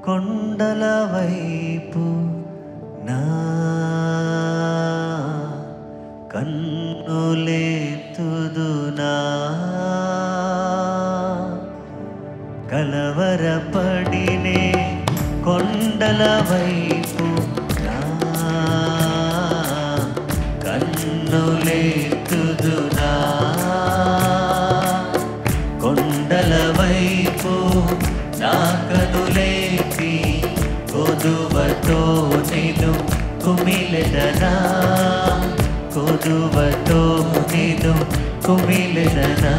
కొండల వైపు నా కన్నులెత్తుదునా, కలవరపడినే కొండల వైపు నా కన్నులెత్తుదునా, కొండల వైపు నా కనులెత్తి కొదువతో నిన్ను కుమిలెదనా, కొదువతో నిన్ను కుమిలెదనా.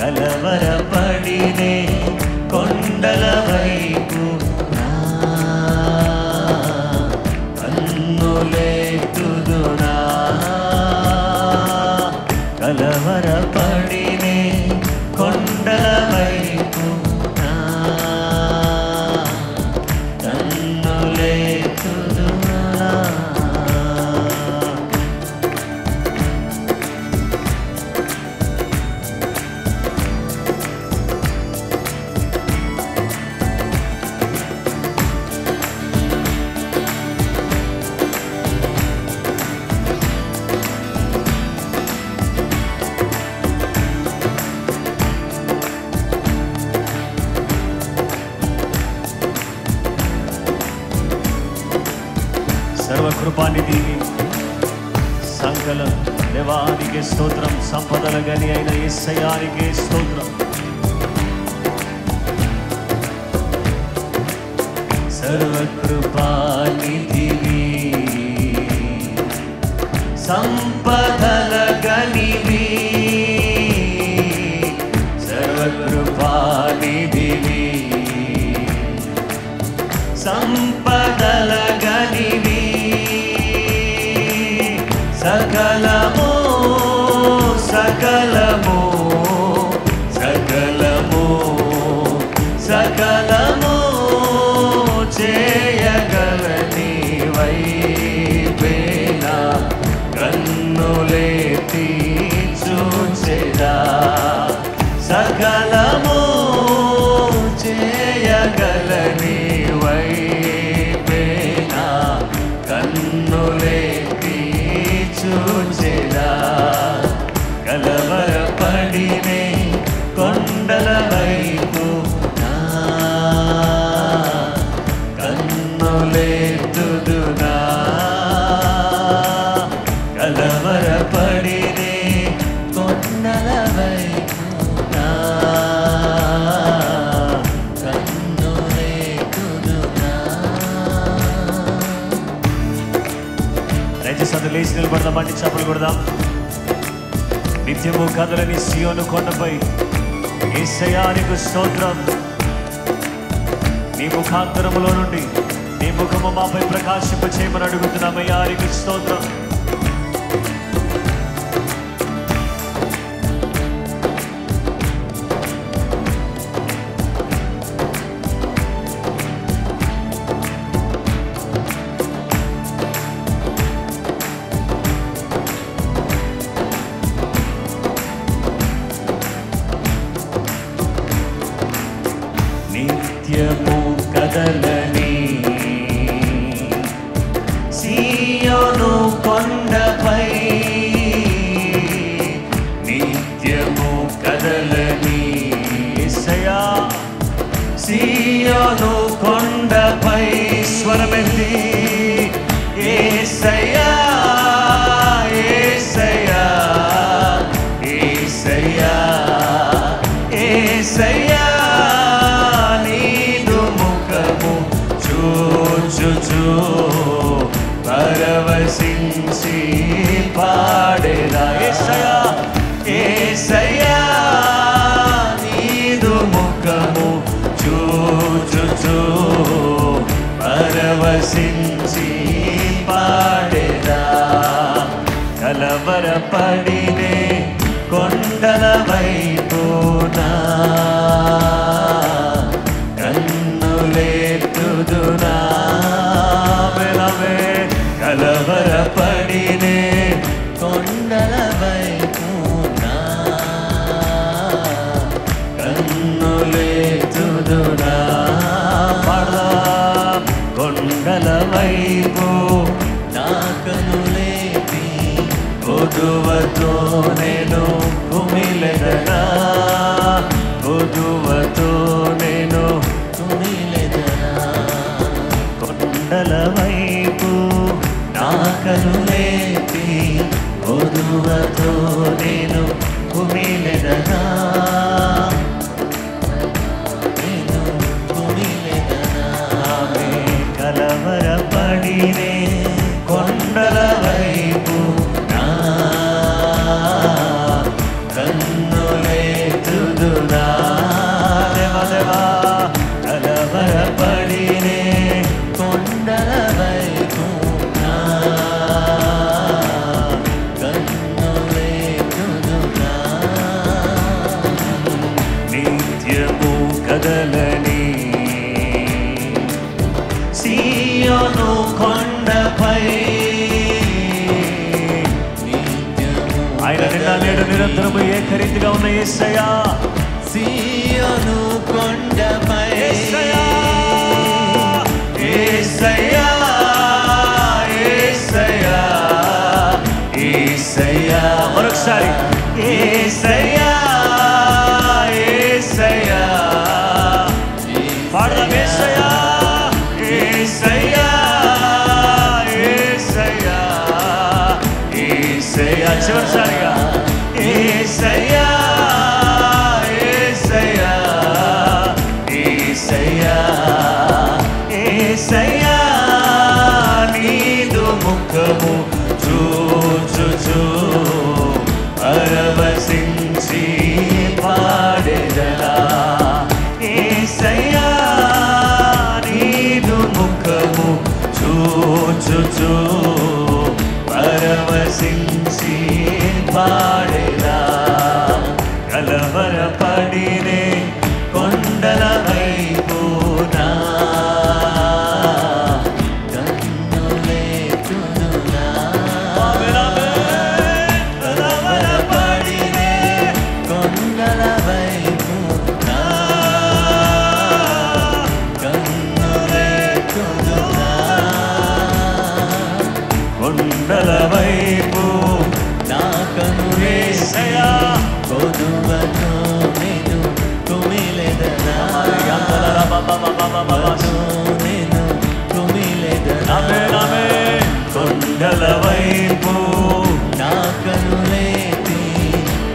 కలవరపడినే కొండల వైపు నా కన్నులెత్తుదునా, కలవరపడినే కొండల వైపు నా కన్నులెత్తుదునా. సర్వకృపానిధి సంకల దేవానికి స్తోత్రం, సంపదల గని అయిన యేసయ్యానికి స్తోత్రం. సర్వకృపానిధివి సంపదల గనివి, సర్వకృపానిధివి సంపదల గనివి, సకలము సకలము సకలము సకలము చేయగలని వైపేనా కన్నులెత్తి చూచెదా, సకలము చేయగలని వైపేనా కన్నులెత్తి చూచెదా, కలవరపడినే కొండల వైపు నా కన్నులెత్తుదునా, కలవరపడినే కొండల వైపు నా కన్నులెత్తుదునా. దయచేసి లేచి నిలబడదాం, బండి చప్పలు కొడదాం. నిత్యము కదలని సియోను కొండపై యేసయ్యానికి స్తోత్రం. నీ ముఖాంతరములో నుండి నీ ముఖము మాపై ప్రకాశింప చేయమని అడుగుతున్నామయ్యా, నీకు స్తోత్రం. కదలని సీయోను కొండపై నిత్యము కదలని యేసయ్యా సీయోను కొండపై స్వరమెత్తి యేసయ్యా యేసయ్యా యేసయ్యా యేసయ్యా నీదు ముఖము చూచుచు పరవశించి పాడేదా యేసయ్యా యేసయ్యా నీదు ముఖము చూచుచు పరవశించి పాడేదా కలవరపడినే కొండల వైపునా కన్నులెత్తుదునా కలవరపడినే కొండల వైపునా కన్నులెత్తుదునా కొండల వైపు నా కన్నులెత్తి కొదువతో నేను కుమిలెదనా కొదువతో నేను కుమిలెదనా కొండల వైపు నా కన్నులెత్తి కొదువతో నేను కుమిలెదనా నేను కుమిలెదనా కలవరపడినే కొండల వైపు కన్నులెత్తుదునా దేవా కలవరపడినే కొండల వైపు కన్నులెత్తుదునా నిత్యము కదలని సీయోను కొండపై ఆయన నిన్న నేడు నిరంతరము ఏకరీతిగా ఉన్న యేసయ్యా సీయోను కొండపై యేసయ్యా యేసయ్యా యేసయ్యా యేసయ్యా మరొకసారి యేసయ్యా యేసయ్యా పాడదాం యేసయ్యా యేసయ్యా యేసయ్యా యేసయ్యా చివరిసారిగా యేసయ్యా యేసయ్యా యేసయ్యా యేసయ్యా నీదు ముఖము చూచుచు పరవశించి పాడెదనా యేసయ్యా నీదు ముఖము చూచుచు పరవశించి పాడెదా కలవరపడినే కొండల వైపునా కన్నులెత్తుదునా కలవరపడినే కొండల వైపునా కన్నులెత్తుదునా కొండల వైపు నా కన్నులేసయ్యా కొదువతో నేను కుమిలెదనా నేను కుమిలెదనా కొండల వైపు నా కన్నులెత్తి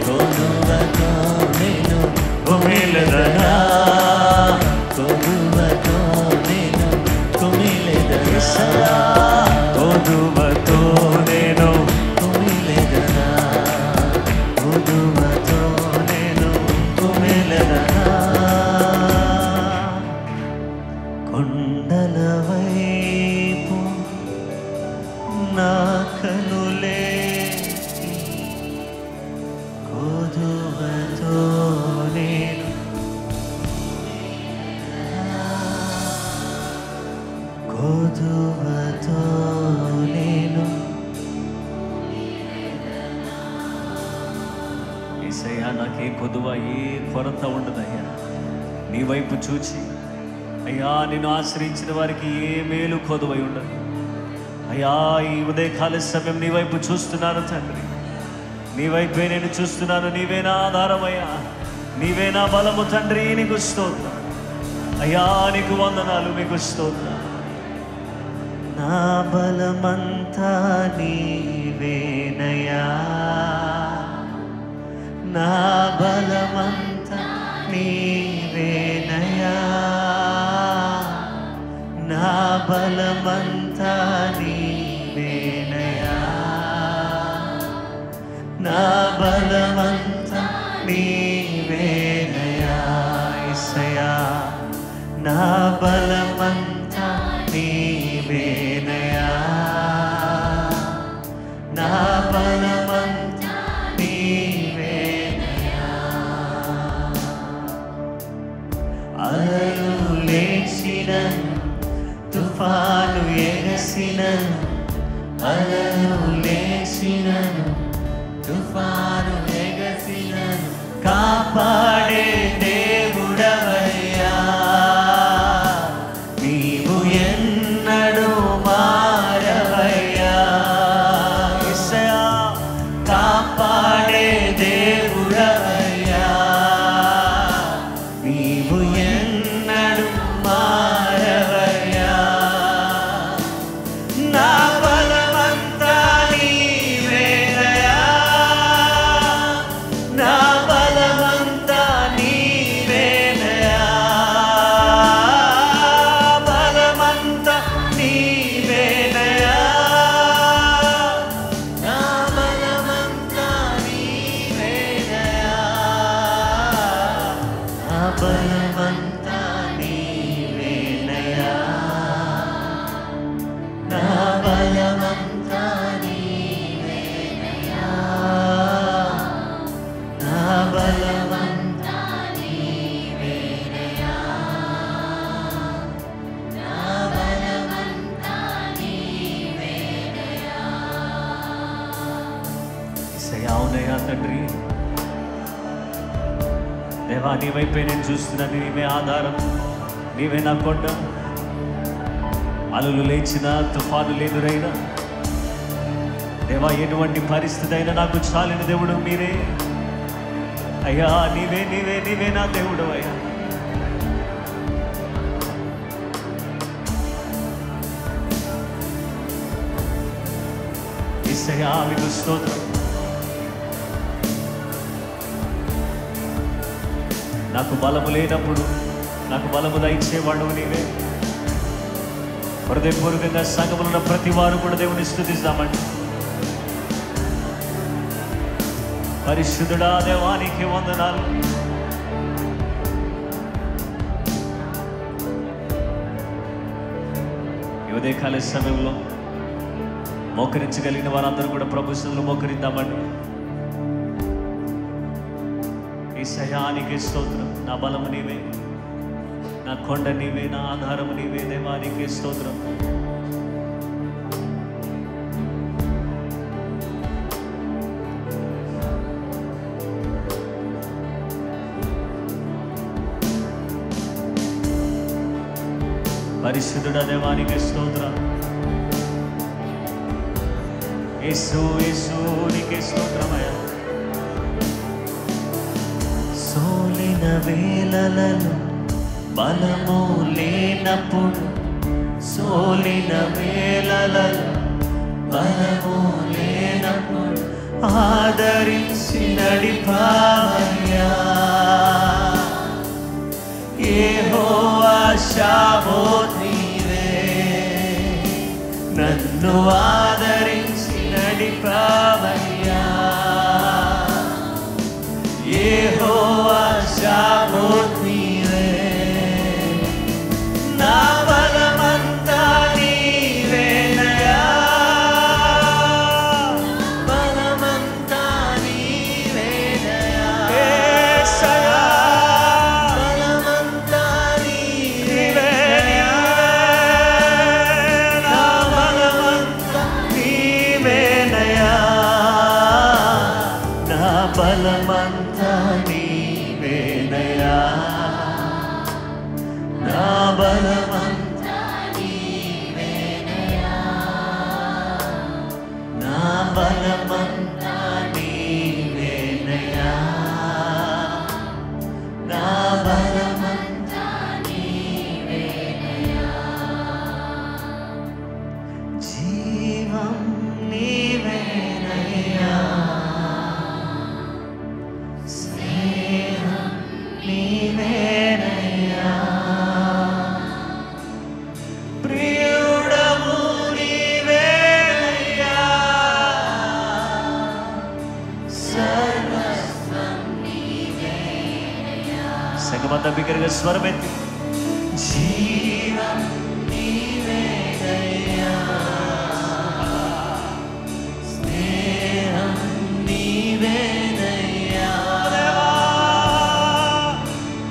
కొదువతో నేను కుమిలెదనా కొదువతో నేను కుమిలెదనా కొదువతో నేను కుమిలెదనా కొదువతో నేను కుమిలెదనా కొండల వైపు నా కనులెత్తి కొదువతో నేను కొదువతో నేను యేసయ్యా నాకే కొదువ ఏ కొరత ఉండదయ్యా నీ వైపు చూచి అయ్యా నిన్ను ఆశ్రయించిన వారికి ఏ మేలు కొదువై ఉండదు. అయ్యా ఈ ఉదయకాల సమయం నీ వైపు చూస్తున్నాను తండ్రి, నీ వైపే నేను చూస్తున్నాను. నీవే నా ఆధారమయ్యా, నీవే నా బలము తండ్రి. నీకు స్తోత్రం అయ్యా, నీకు వందనాలు, మీకు స్తోత్రం. నా బలమంతా నీవేనయ్యా, నా బలమంతా నీవేనయ్యా, నా బలమంతా నీవేనయ్యా, నా బలమంతా నీవేనయ్యా యేసయ్యా, నా బలమంతా నీవేనయ్యా, నా బలమంతా నీవేనయ్యా. అలలు లేచినను, తుఫాను ఎగసినను, అలలు లేచినను, తుఫాను ఎగసినను, కాపాడే దేవుడవయ్యా, నీవు ఎన్నడూ మారవయ్యా యేసయ్యా, కాపాడే దేవుడవయ్యా, నీవు ఎన్నడూ మారవయ్యా. నా బలమంతా నీవేనయ్యా, నా బలమంతా నీవేనయ్యా, బలమంతా నీవేనయ్యా, నా బలమంతా నీవేనయ్యా, నా బలమంతా నీవేనయ్యా, నా బలమంతా నీవేనయ్యా, నా బలమంతా నీవేనయ్యా, నా బలమంతా నీవేనయ్యా. యేసయ్యా, అవునయ్యా తండ్రి, దేవా నీ వైపే నేను చూస్తున్నాను. నీవే ఆధారం, నీవే నా కొండ. అలలు లేచిన, తుఫాను ఎదురైనా దేవా, ఎటువంటి పరిస్థితి అయినా నాకు చాలిన దేవుడు మీరే అయ్యా. నీవే నీవే నీవే నా దేవుడు అయ్యా. యేసయ్యా, మీకు స్తోత్రం. నాకు బలము లేనప్పుడు నాకు బలము దయచేవాడు నీవే. హృదయపూర్వకంగా సంఘములో ఉన్న ప్రతి వారు కూడా దేవుని స్తుతిస్తామండి. పరిశుద్ధుడా దేవానికి వందనాలు. ఈ ఉదయకాల సమయంలో మోకరించగలిగిన వారందరూ కూడా ప్రభు సన్నిధిలో మోకరిద్దామండి. యేసయ్యా, నీకే స్తోత్రం. నా బలము నీవే, నా కొండ నీవే, నా ఆధారము నీవే. దేవా నీకే స్తోత్రం. పరిశుద్ధుడా దేవానికి స్తోత్రం. యేసు యేసు నీకే స్తోత్రమయ్యా. సోలిన వేళలలో బలము లేనప్పుడు, సోలిన వేళలలో బలము లేనప్పుడు ఆదరించి నడిపావయ్యా. యెహోవా షాబోత్ నీవే, నన్ను ఆదరించి నడిపావయ్యా. యెహోవా షాబోత్ నీవే, నా బలమంతా నీవేనయ్యా, బలమంతా నీవేనయ్యా. యేసయ్యా, బలమంతా నీవేనయ్యా, నా బలమంతా సంగమంతా బిగ్గరగా స్వరమెత్తి జీవం నీవేనయ్యా, స్నేహం నీవేనయ్యా,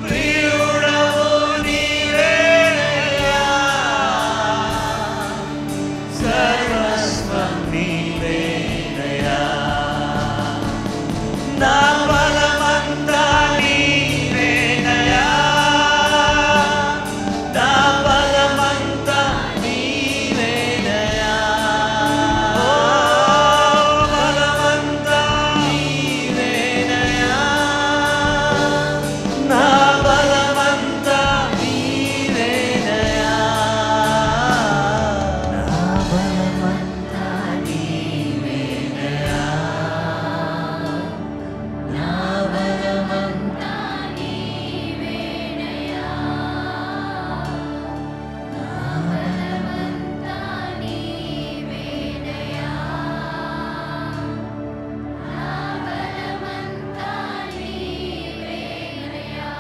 ప్రియుడవు నీవేనయ్యా, సర్వస్వం నీవేనయ్యా, నా బలమంతా నీవేనయ్యా, నా బలమంతా నీవేనయ్యా, బలమంతా నీవేనయ్యా, నా బలమంతా నీవేనయ్యా, నా బలమంతా నీవేనయ్యా, నా బలమంతా నీవేనయ్యా, నా బలమంతా నీవేనయ్యా, నా బలమంతా నీవేనయ్యా.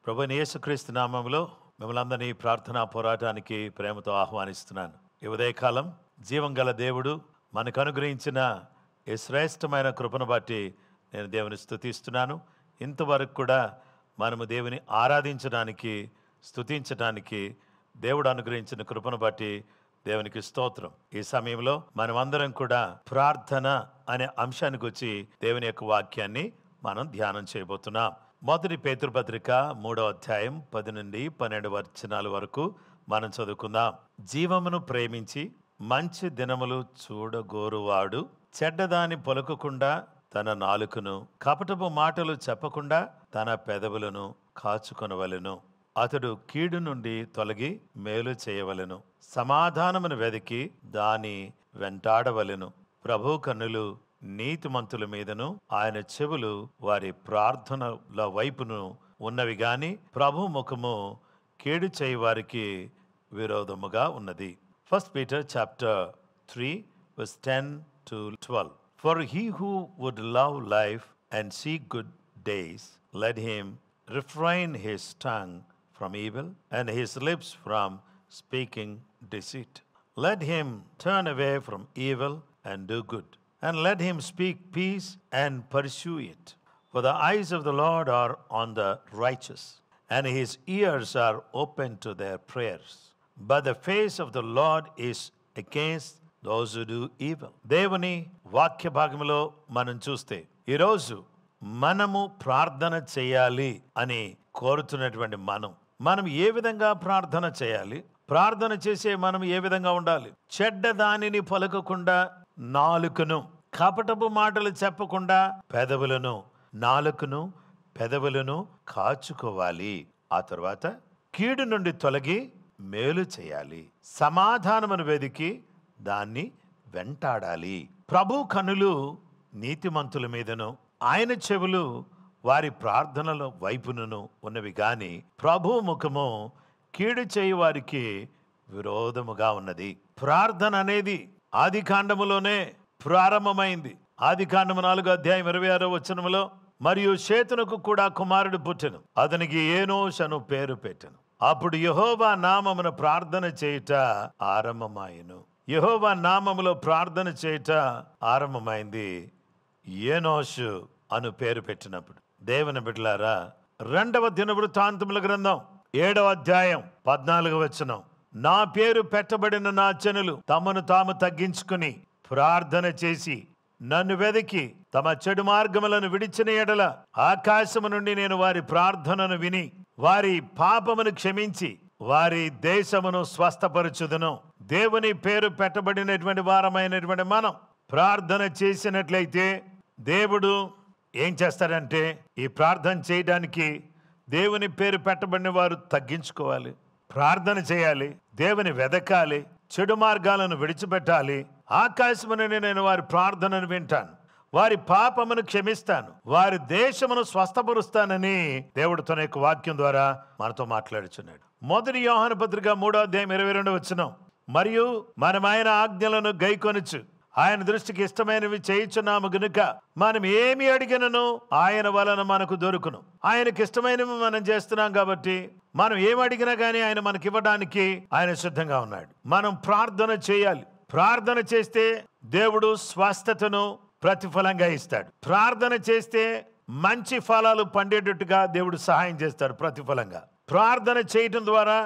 ప్రభువైన యేసుక్రీస్తు నామములో మిమ్మల్ని అందరినీ ప్రార్థనా పోరాటానికి ప్రేమతో ఆహ్వానిస్తున్నాను. ఈ ఉదయకాలం జీవం గల దేవుడు మనకు అనుగ్రహించిన ఈ శ్రేష్టమైన కృపను బట్టి నేను దేవుని స్తుతిస్తున్నాను. ఇంతవరకు కూడా మనము దేవుని ఆరాధించడానికి, స్తుతించడానికి దేవుడు అనుగ్రహించిన కృపను బట్టి దేవునికి స్తోత్రం. ఈ సమయంలో మనమందరం కూడా ప్రార్థన అనే అంశానికి వచ్చి దేవుని యొక్క వాక్యాన్ని మనం ధ్యానం చేయబోతున్నాం. మొదటి పేతురు పత్రిక 3వ అధ్యాయం 10 నుండి 12 వచనాల వరకు మనం చదువుకుందాం. జీవమును ప్రేమించి మంచి దినములు చూడగోరువాడు చెడ్డదాని పలుకకుండా తన నాలుకను, కపటపు మాటలు చెప్పకుండా తన పెదవులను కాచుకొనవలెను. అతడు కీడు నుండి తొలగి మేలు చేయవలెను. సమాధానమును వెదికి దాని వెంటాడవలెను. ప్రభు కన్నులు నీతిమంతుల మీదను, ఆయన చెవులు వారి ప్రార్థనల వైపును ఉన్నవి గాని ప్రభు ముఖము కీడు చేయి వారికి విరోధముగా ఉన్నది. 1 Peter chapter 3 verse 10 to 12. For he who would love life and see good days, let him refrain his tongue from evil and his lips from speaking deceit. Let him turn away from evil and do good, and let him speak peace and pursue it. For the eyes of the Lord are on the righteous, and his ears are open to their prayers. But the face of the Lord is against those who do evil. దేవుని వాక్య భాగంలో మనం చూస్తే ఈరోజు మనము ప్రార్థన చేయాలి అని కోరుతున్నటువంటి మనం ఏ విధంగా ప్రార్థన చేయాలి? ప్రార్థన చేసే మనం ఏ విధంగా ఉండాలి? చెడ్డ దానిని పలకకుండా నాలుకను, కపటపు మాటలు చెప్పకుండా పెదవులను, నాలుకను పెదవులను కాచుకోవాలి. ఆ తర్వాత కీడు నుండి తొలగి మేలు చేయాలి. సమాధానమును వెదికి దాన్ని వెంటాడాలి. ప్రభు కనులు నీతిమంతుల మీదను, ఆయన చెవులు వారి ప్రార్థనల వైపును ఉన్నవి గాని ప్రభు ముఖము కీడు చేయి వారికి విరోధముగా ఉన్నది. ప్రార్థన అనేది ఆది కాండములోనే ప్రారంభమైంది. ఆది కాండము 4వ అధ్యాయం 26వ వచనములో, మరియు షేతునకు కూడా కుమారుడు పుట్టెను, అతనికి ఏనోష్ అను పేరు పెట్టెను. అప్పుడు యెహోవా నామమున ప్రార్థన చేయుట ఆరంభమాయెను. యెహోవా నామములో ప్రార్థన చేయట ఆరంభమైంది. ఏనోషు అను పేరు పెట్టినప్పుడు. దేవుని బిడ్డలారా, 2వ దినవృత్తాంతముల గ్రంథం 7వ అధ్యాయం 14వ వచనం. నా పేరు పెట్టబడిన నా జనులు తమను తాము తగ్గించుకుని ప్రార్థన చేసి నన్ను వెదికి తమ చెడు మార్గములను విడిచిన ఎడల ఆకాశము నుండి నేను వారి ప్రార్థనను విని వారి పాపమును క్షమించి వారి దేశమును స్వస్థపరచుదును. దేవుని పేరు పెట్టబడినటువంటి వారమైనటువంటి మనం ప్రార్థన చేసినట్లయితే దేవుడు ఏం చేస్తాడంటే, ఈ ప్రార్థన చేయడానికి దేవుని పేరు పెట్టబడిన వారు తగ్గించుకోవాలి, ప్రార్థన చేయాలి, దేవుని వెదకాలి, చెడు మార్గాలను విడిచిపెట్టాలి. ఆకాశము నుండి నేను వారి ప్రార్థనను వింటాను, వారి పాపమును క్షమిస్తాను, వారి దేశమును స్వస్థపరుస్తానని దేవుడు తన యొక్క వాక్యం ద్వారా మనతో మాట్లాడుచున్నాడు. 1 యోహాను పత్రిక 3వ అధ్యాయం 22వ వచనం. మరియు మనం ఆయన ఆజ్ఞలను గైకొనుచు ఆయన దృష్టికి ఇష్టమైనవి చేయుచున్నాము గనుక మనం ఏమి అడిగినను ఆయన వలన మనకు దొరుకును. ఆయనకి ఇష్టమైనవి మనం చేస్తున్నాం కాబట్టి మనం ఏమి అడిగినా కానీ ఆయన మనకి ఇవ్వడానికి ఆయన సిద్ధంగా ఉన్నాడు. మనం ప్రార్థన చేయాలి. ప్రార్థన చేస్తే దేవుడు స్వస్థతను ప్రతిఫలంగా ఇస్తాడు. ప్రార్థన చేస్తే మంచి ఫలాలు పండేటట్టుగా దేవుడు సహాయం చేస్తాడు ప్రతిఫలంగా. ప్రార్థన చేయటం ద్వారా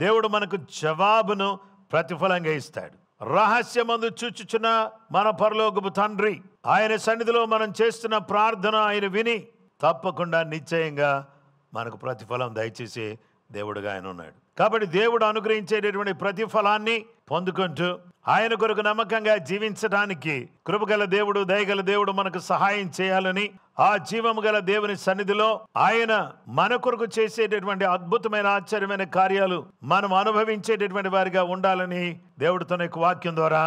దేవుడు మనకు జవాబును ప్రతిఫలంగా ఇస్తాడు. రహస్యమందు చూచుచున్న మన పరలోకపు తండ్రి, ఆయన సన్నిధిలో మనం చేస్తున్న ప్రార్థన ఆయన విని తప్పకుండా నిశ్చయంగా మనకు ప్రతిఫలం దయచేసి దేవుడుగా ఆయన ఉన్నాడు. కాబట్టి దేవుడు అనుగ్రహించేటటువంటి ప్రతిఫలాన్ని పొందుకుంటూ ఆయన కొరకు నమ్మకంగా జీవించడానికి కృపగల దేవుడు, దయగల దేవుడు మనకు సహాయం చేయాలని, ఆ జీవము గల దేవుని సన్నిధిలో ఆయన మన కొరకు చేసేటటువంటి అద్భుతమైన ఆశ్చర్యమైన కార్యాలు మనం అనుభవించేటటువంటి వారిగా ఉండాలని దేవుడు తన యొక్క వాక్యం ద్వారా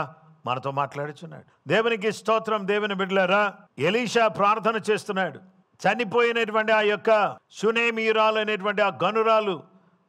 మనతో మాట్లాడుచున్నాడు. దేవునికి స్తోత్రం. దేవుని బిడ్డలారా, ఎలీషా ప్రార్థన చేస్తున్నాడు. చనిపోయినటువంటి ఆ యొక్క షూనేమీయురాలు అనేటువంటి ఆ గనురాలు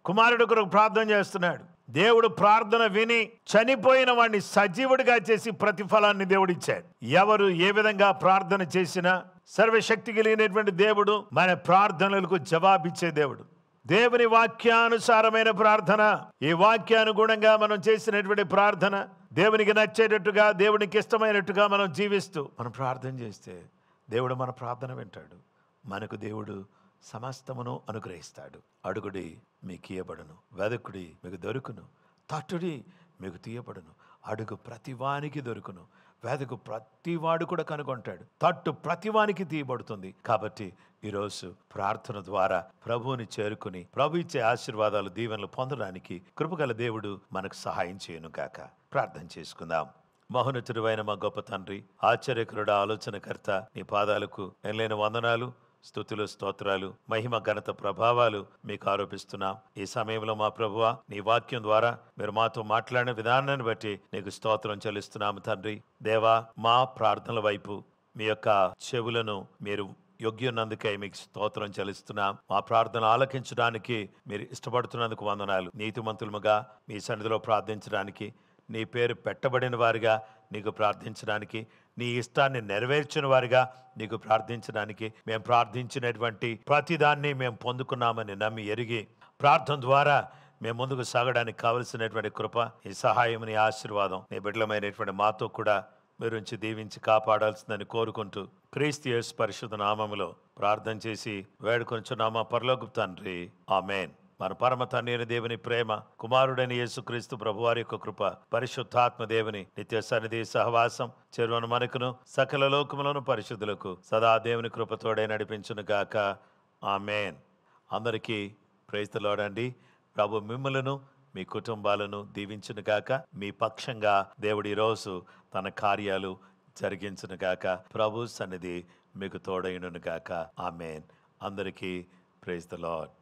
కుమారుడు కొరకు ప్రార్థన చేస్తున్నాడు. దేవుడు ప్రార్థన విని చనిపోయిన వాడిని సజీవుడిగా చేసి ప్రతిఫలాన్ని దేవుడు ఇచ్చాడు. ఎవరు ఏ విధంగా ప్రార్థన చేసినా సర్వశక్తి కలిగినటువంటి దేవుడు మన ప్రార్థనలకు జవాబిచ్చే దేవుడు. దేవుని వాక్యానుసారమైన ప్రార్థన, ఈ వాక్యానుగుణంగా మనం చేసినటువంటి ప్రార్థన దేవునికి నచ్చేటట్టుగా, దేవునికి ఇష్టమైనట్టుగా మనం జీవిస్తూ మనం ప్రార్థన చేస్తే దేవుడు మన ప్రార్థన వింటాడు. మనకు దేవుడు సమస్తమును అనుగ్రహిస్తాడు. అడుగుడి మీకు ఇయ్యబడును, వెదకుడి మీకు దొరుకును, తట్టుడి మీకు తీయబడును. అడుగు ప్రతివానికి దొరుకును, వెదకు ప్రతివాడు కూడా కనుగొంటాడు, తట్టు ప్రతివానికి తీయబడుతుంది. కాబట్టి ఈరోజు ప్రార్థన ద్వారా ప్రభువుని చేరుకుని ప్రభు ఇచ్చే ఆశీర్వాదాలు, దీవెనలు పొందడానికి కృపగల దేవుడు మనకు సహాయం చేయను గాక. ప్రార్థన చేసుకుందాం. మహోన్నతుడైన మా గొప్ప తండ్రి, ఆశ్చర్యకరుడ, ఆలోచనకర్త, నీ పాదాలకు ఎనలేని వందనాలు, స్తుతులు, స్తోత్రాలు, మహిమ, ఘనత, ప్రభావాలు మీకు ఆరోపిస్తున్నాం. ఈ సమయంలో మా ప్రభువా, నీ వాక్యం ద్వారా మీరు మాతో మాట్లాడిన విధానాన్ని బట్టి నీకు స్తోత్రం చెల్లిస్తున్నాము తండ్రి. దేవా, మా ప్రార్థనల వైపు మీ యొక్క చెవులను మీరు యోగ్యున్నందుకై మీకు స్తోత్రం చెల్లిస్తున్నాం. మా ప్రార్థన ఆలకించడానికి మీరు ఇష్టపడుతున్నందుకు వందనాలు. నీతిమంతులుగా మీ సన్నిధిలో ప్రార్థించడానికి, నీ పేరు పెట్టబడిన వారిగా నీకు ప్రార్థించడానికి, నీ ఇష్టాన్ని నెరవేర్చిన వారిగా నీకు ప్రార్థించడానికి, మేము ప్రార్థించినటువంటి ప్రతిదాన్ని మేము పొందుకున్నామని నమ్మి ఎరిగి ప్రార్థన ద్వారా మేము ముందుకు సాగడానికి కావలసినటువంటి కృప, ఈ సహాయం, నీ ఆశీర్వాదం నీ బిడ్డలమైనటువంటి మాతో కూడా మీరుంచి దీవించి కాపాడాల్సిందని కోరుకుంటూ క్రీస్తు యేసు పరిశుద్ధ నామములో ప్రార్థన చేసి వేడుకొంచున్నామా పరలోకపు తండ్రి, ఆమేన్. మన పరమ తండ్రి దేవుని ప్రేమ, కుమారుడైన యేసుక్రీస్తు ప్రభువారి యొక్క కృప, పరిశుద్ధాత్మ దేవుని నిత్య సన్నిధి సహవాసం చెరువను మనకును సకల లోకములను పరిశుద్ధులకు సదా దేవుని కృపతోడే నడిపించును గాక. ఆమేన్. అందరికీ ప్రైజ్ ది లార్డ్ అండి. ప్రభు మిమ్మలను మీ కుటుంబాలను దీవించును గాక. మీ పక్షంగా దేవుడు ఈరోజు తన కార్యాలు జరిగించును గాక. ప్రభు సన్నిధి మీకు తోడైనను గాక. ఆమేన్. అందరికీ ప్రైజ్ ది లార్డ్.